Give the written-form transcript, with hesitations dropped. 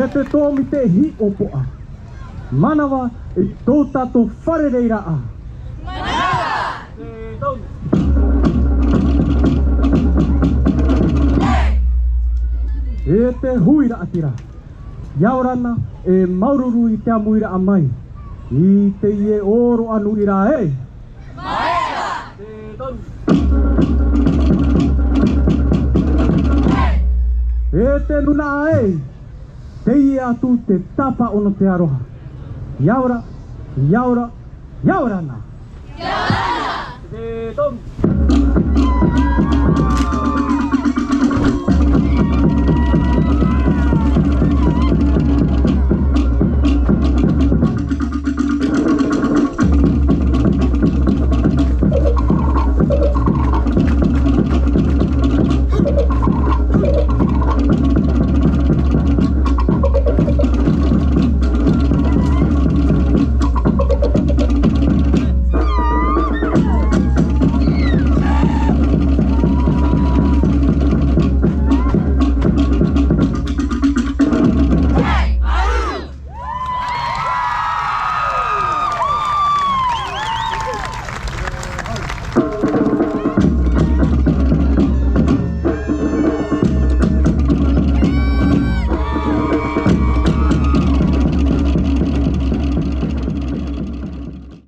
E te tōmi te hi opoa. Manawa e tō tātou wharereira a. Manawa! Te tau. E te huira atira. Iaorana e maururu i te amuira a mai. I te ie oro anu ira e. Maera! Te tau. E te nuna a e. Te ie atu te tapa ono te aroha. Iaora, iaora, iaorana. Iaorana! Te tau.